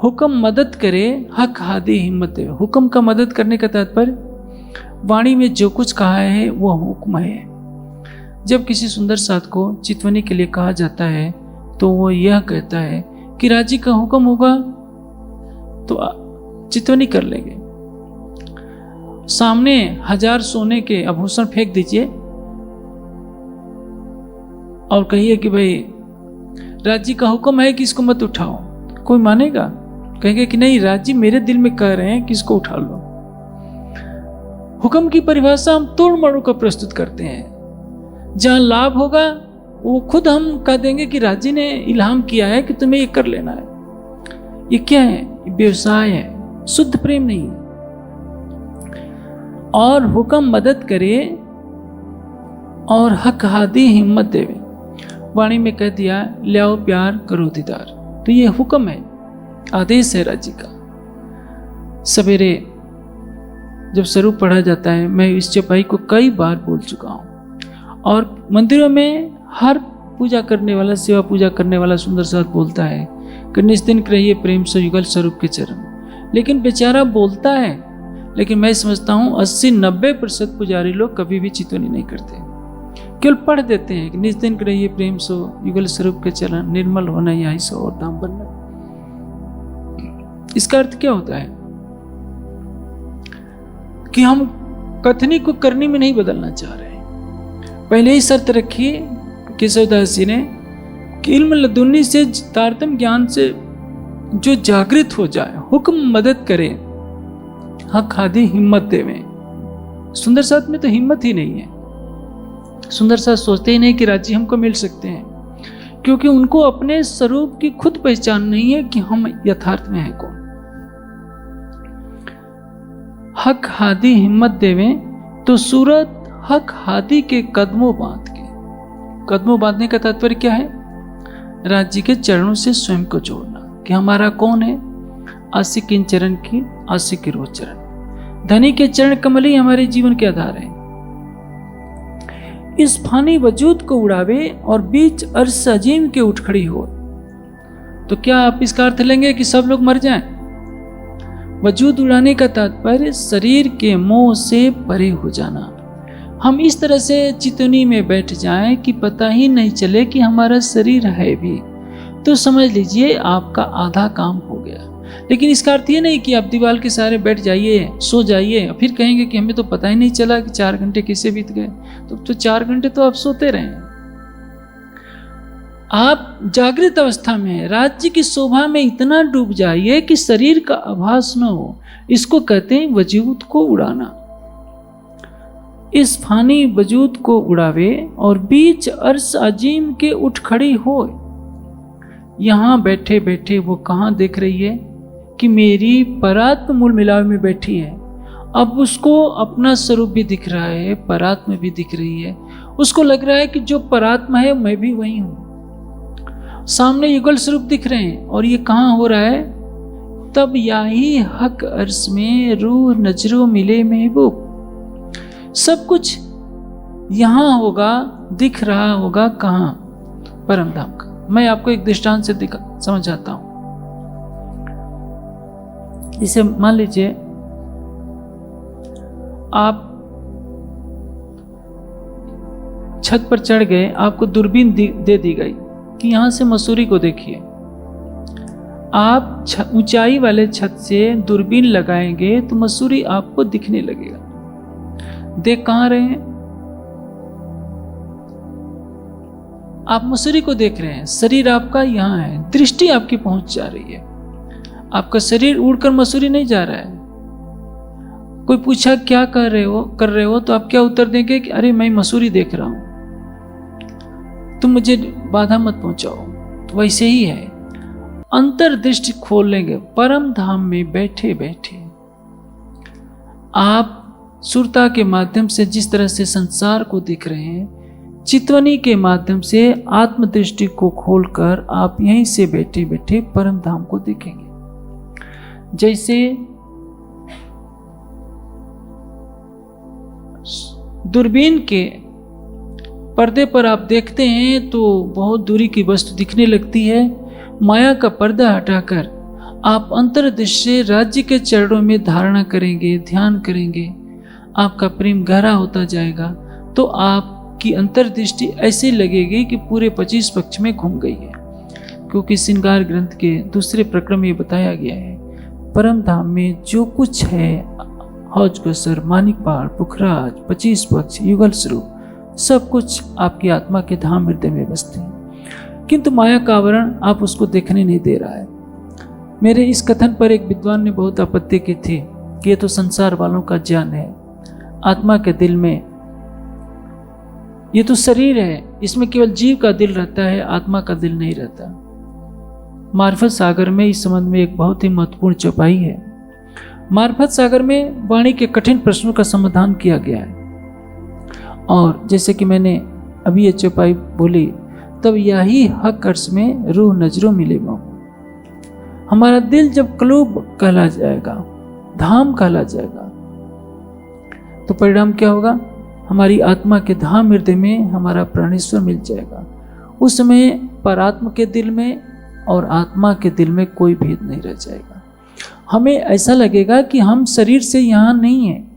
हुक्म मदद करे, हक हादी हिम्मत दे। हुक्म का मदद करने का तात्पर्य वाणी में जो कुछ कहा है वो हुक्म है। जब किसी सुंदर साथ को चितवनी के लिए कहा जाता है तो वो यह कहता है कि राजी का हुक्म होगा तो चितवनी कर लेंगे। सामने 1000 सोने के आभूषण फेंक दीजिए और कहिए कि भाई राजी का हुक्म है कि इसको मत उठाओ, कोई मानेगा? कहेंगे कि नहीं, राजी मेरे दिल में कह रहे हैं कि इसको उठा लो। हुक्म की परिभाषा हम तोड़ मरोड़ कर प्रस्तुत करते हैं। जहां लाभ होगा वो खुद हम कह देंगे कि राजी ने इल्हाम किया है कि तुम्हें ये कर लेना है। ये क्या है? ये व्यवसाय है, शुद्ध प्रेम नहीं है। और हुक्म मदद करे और हक हादी हिम्मत देवे। वाणी में कह दिया ले आओ प्यार करो दीदार, तो ये हुक्म है, आदेश है राजी का। सवेरे जब स्वरूप पढ़ा जाता है, मैं इस चौपाई को कई बार बोल चुका हूँ और मंदिरों में हर पूजा करने वाला, सेवा पूजा करने वाला सुंदर साथ बोलता है कि निस्दिन रहिए प्रेम से युगल स्वरूप के चरण। लेकिन बेचारा बोलता है, लेकिन मैं समझता हूँ 80-90% पुजारी लोग कभी भी चितवनी नहीं करते, केवल पढ़ देते हैं कि निस्दिन रहिए प्रेम सो युगल स्वरूप के चरण, निर्मल होना यही सो और धाम बनना। इसका अर्थ क्या होता है कि हम कथनी को करनी में नहीं बदलना चाह रहे हैं। पहले ही शर्त रखी केशवदास जी ने कि इल्म लदुन्नी से, तारतम्य ज्ञान से जो जागृत हो जाए, हुक्म मदद करे, हक हादी हिम्मत देवे। सुंदर साथ में तो हिम्मत ही नहीं है। सुंदर साथ सोचते ही नहीं कि राजी हमको मिल सकते हैं, क्योंकि उनको अपने स्वरूप की खुद पहचान नहीं है कि हम यथार्थ में हैं कौन। हक हादी हिम्मत देवे तो सूरत हक हादी के कदमों बांध के। कदमों बांधने का तात्पर्य क्या है? राज्य के चरणों से स्वयं को जोड़ना कि हमारा कौन है। आशिक इन चरण की, आशिक के रोज चरण। धनी के चरण कमल ही हमारे जीवन के आधार है। इस फानी वजूद को उड़ावे और बीच अर्श अजीम के उठ खड़ी हो। तो क्या आप इसका अर्थ लेंगे कि सब लोग मर जाएं? वजूद उड़ाने का तात्पर्य शरीर के मोह से परे हो जाना। हम इस तरह से चितवनी में बैठ जाएं कि पता ही नहीं चले कि हमारा शरीर है भी, तो समझ लीजिए आपका आधा काम हो गया। लेकिन इसका अर्थ ये नहीं कि आप दीवार के सहारे बैठ जाइए, सो जाइए, फिर कहेंगे कि हमें तो पता ही नहीं चला कि 4 घंटे कैसे बीत गए। तो 4 घंटे तो आप सोते रहे। आप जागृत अवस्था में हैं, राज्य की शोभा में इतना डूब जाइए कि शरीर का आभास न हो। इसको कहते हैं वजूद को उड़ाना। इस फानी वजूद को उड़ावे और बीच अर्श अजीम के उठ खड़ी हो। यहां बैठे बैठे वो कहां देख रही है कि मेरी परात्म मूल मिलाव में बैठी है। अब उसको अपना स्वरूप भी दिख रहा है, परात्म भी दिख रही है। उसको लग रहा है कि जो परात्मा है मैं भी वही हूं। सामने युगल स्वरूप दिख रहे हैं और ये कहां हो रहा है? तब यही हक अर्श में रूह नजरों मिले महबूब। सब कुछ यहां होगा, दिख रहा होगा कहां? परम धाम का। मैं आपको एक दृष्टांत से समझाता हूं। इसे मान लीजिए आप छत पर चढ़ गए, आपको दूरबीन दे दी गई कि यहां से मसूरी को देखिए। आप ऊंचाई वाले छत से दूरबीन लगाएंगे तो मसूरी आपको दिखने लगेगा। देख कहां रहे हैं? आप मसूरी को देख रहे हैं, शरीर आपका यहां है, दृष्टि आपकी पहुंच जा रही है। आपका शरीर उड़कर मसूरी नहीं जा रहा है। कोई पूछा क्या कर रहे हो तो आप क्या उत्तर देंगे कि अरे मैं मसूरी देख रहा हूं, तुम मुझे बाधा मत पहुंचाओ। तो वैसे ही है, अंतर्दृष्टि खोल लेंगे। परम धाम में बैठे बैठे आप सुरता के माध्यम से जिस तरह से संसार को देख रहे हैं, चितवनी के माध्यम से आत्मदृष्टि को खोलकर आप यहीं से बैठे बैठे परम धाम को देखेंगे। जैसे दूरबीन के पर्दे पर आप देखते हैं तो बहुत दूरी की वस्तु दिखने लगती है। माया का पर्दा हटाकर आप अंतर्दृष्टि से राज्य के चरणों में धारणा करेंगे, ध्यान करेंगे, आपका प्रेम गहरा होता जाएगा, तो आपकी अंतर्दृष्टि ऐसे लगेगी कि पूरे 25 पक्ष में घूम गई है। क्योंकि श्रृंगार ग्रंथ के दूसरे प्रकरण में बताया गया है, परम धाम में जो कुछ है, हौज गसर, मानिक पहाड़, पुखराज, 25 पक्ष, युगल स्वरूप, सब कुछ आपकी आत्मा के धाम हृदय में बसते हैं। किंतु माया का आवरण आप उसको देखने नहीं दे रहा है। मेरे इस कथन पर एक विद्वान ने बहुत आपत्ति की थी कि ये तो संसार वालों का ज्ञान है, आत्मा के दिल में, ये तो शरीर है, इसमें केवल जीव का दिल रहता है, आत्मा का दिल नहीं रहता। मार्फत सागर में इस संबंध में एक बहुत ही महत्वपूर्ण चौपाई है। मार्फत सागर में वाणी के कठिन प्रश्नों का समाधान किया गया है, और जैसे कि मैंने अभी ये चौपाई बोली, तब यही हक अर्श में रूह नजरों मिले मोह। हमारा दिल जब क्लूब कहला जाएगा, धाम कहला जाएगा, तो परिणाम क्या होगा? हमारी आत्मा के धाम हृदय में हमारा प्राणेश्वर मिल जाएगा। उस समय परात्मा के दिल में और आत्मा के दिल में कोई भेद नहीं रह जाएगा। हमें ऐसा लगेगा कि हम शरीर से यहाँ नहीं है,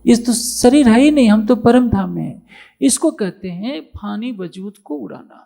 इस तो शरीर है ही नहीं, हम तो परम धाम में हैं। इसको कहते हैं फानी वजूद को उड़ाना।